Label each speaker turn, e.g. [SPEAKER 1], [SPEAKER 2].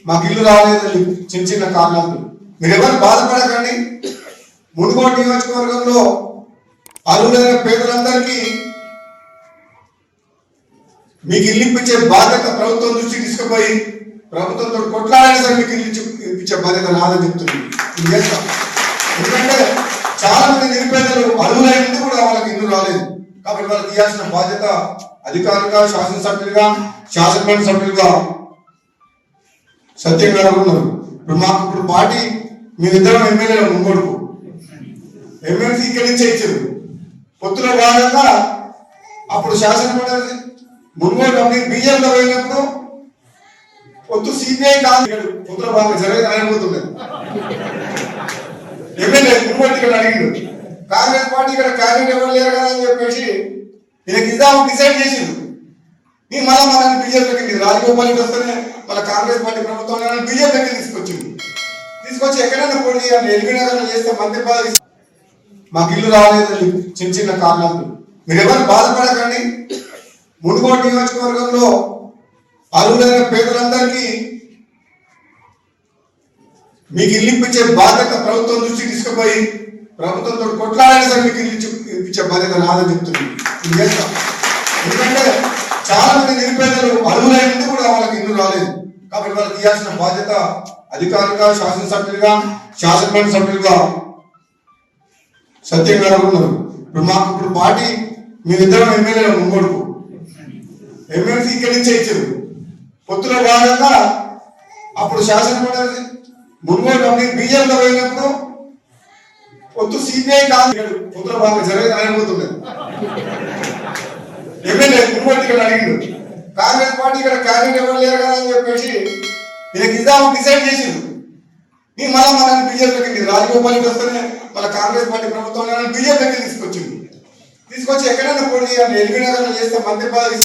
[SPEAKER 1] మాకు ఇల్లు రాలేదని చిన్న చిన్న కారణాలు. మీరెవరు బాధపడకండి. మునుగోడు నియోజకవర్గంలో అర్హులైన పేదలందరికీ మీకు ఇల్లు ఇప్పించే బాధ్యత ప్రభుత్వం దృష్టికి తీసుకుపోయి ప్రభుత్వంతో కొట్లాడైనా సరే మీకు ఇల్లు ఇప్పించే బాధ్యత నాదని చెప్తుంది. ఎందుకంటే చాలా మంది నిరుపేదలు అర్హులైనందుకు కూడా వాళ్ళకి ఇల్లు రాలేదు. కాబట్టి వాళ్ళకి ఇవ్వాల్సిన బాధ్యత అధికారులుగా, శాసనసభ్యులుగా, శాసనమండలి సభ్యులుగా సత్యంగా ఉన్నారు. ఇప్పుడు పార్టీ మీరిద్దరం ఎమ్మెల్యేలు ముంగోడుకు ఎమ్మెల్సీ ఇక్కడి నుంచే ఇచ్చారు. పొత్తులో భాగంగా అప్పుడు శాసనమండలి మున్గోడు బీజేపీలో పోయినప్పుడు పొత్తు సిపిఐ కాదు, పొత్తులో భాగంగా జరిగేది అయిపోతుంది. ఎమ్మెల్యే మున్గోడు ఇక్కడ అడిగిండు, కాంగ్రెస్ పార్టీ ఇక్కడ క్యాబినెట్ ఎవరు లేరు కదా అని చెప్పేసి ఈయనకి ఇద్దామని డిసైడ్ చేసిండు. నేను మళ్ళీ మనల్ని బీజేపీకి రాజగోపాల్ రెడ్డి వస్తేనే మళ్ళీ కాంగ్రెస్ పార్టీ ప్రభుత్వం బీజేపీకి తీసుకొచ్చింది. తీసుకొచ్చి ఎక్కడైనా పోటీ చేయాలి, ఎల్బీనగర్ చేస్తే మంత్రి పదవి. మాకు ఇల్లు రాలేదని చిన్న చిన్న కారణాలు. మీరెవరు బాధపడకండి. మునుగోడు నియోజకవర్గంలో అర్హులైన పేదలందరికీ మీకు ఇల్లు ఇప్పించే బాధ్యత ప్రభుత్వం దృష్టికి తీసుకుపోయి ప్రభుత్వంతో కొట్లాడైనా సరే మీకు ఇల్లు ఇప్పించే బాధ్యత నాదని చెప్తుంది. ఎందుకంటే చాలా మంది నిరుపేదలు అర్హులైనందుకు కూడా వాళ్ళకి ఇల్లు రాలేదు. కాబట్టి వాళ్ళకి ఇవ్వాల్సిన బాధ్యత అధికారులుగా, శాసనసభ్యులుగా, శాసనమండలి సభ్యులుగా సత్యంగా ఉన్నారు. ఇప్పుడు పార్టీ మీరిద్దరం ఎమ్మెల్యేలు ముంగోడుకు ఎమ్మెల్సీ ఇక్కడి నుంచే ఇచ్చారు. పొత్తులో భాగంగా అప్పుడు శాసనమండలి మున్గోడు బీజేపీలో పోయినప్పుడు పొత్తు సిపిఐ కాదు, పొత్తులో భాగంగా జరిగేది అయిపోతుంది. ఎమ్మెల్యే మున్గోడు ఇక్కడ అడిగిండు, కాంగ్రెస్ పార్టీ ఇక్కడ క్యాబినెట్ ఎవరు లేరు కదా అని చెప్పేసి ఈయనకి ఇద్దామని డిసైడ్ చేసిండు. నేను మళ్ళీ మనల్ని బీజేపీకి రాజగోపాల్ రెడ్డి వస్తేనే మళ్ళీ కాంగ్రెస్ పార్టీ ప్రభుత్వం బీజేపీకి తీసుకొచ్చింది. తీసుకొచ్చి ఎక్కడైనా పోటీ చేయాలి, ఎల్బీనగర్ చేస్తే మంత్రి పదవి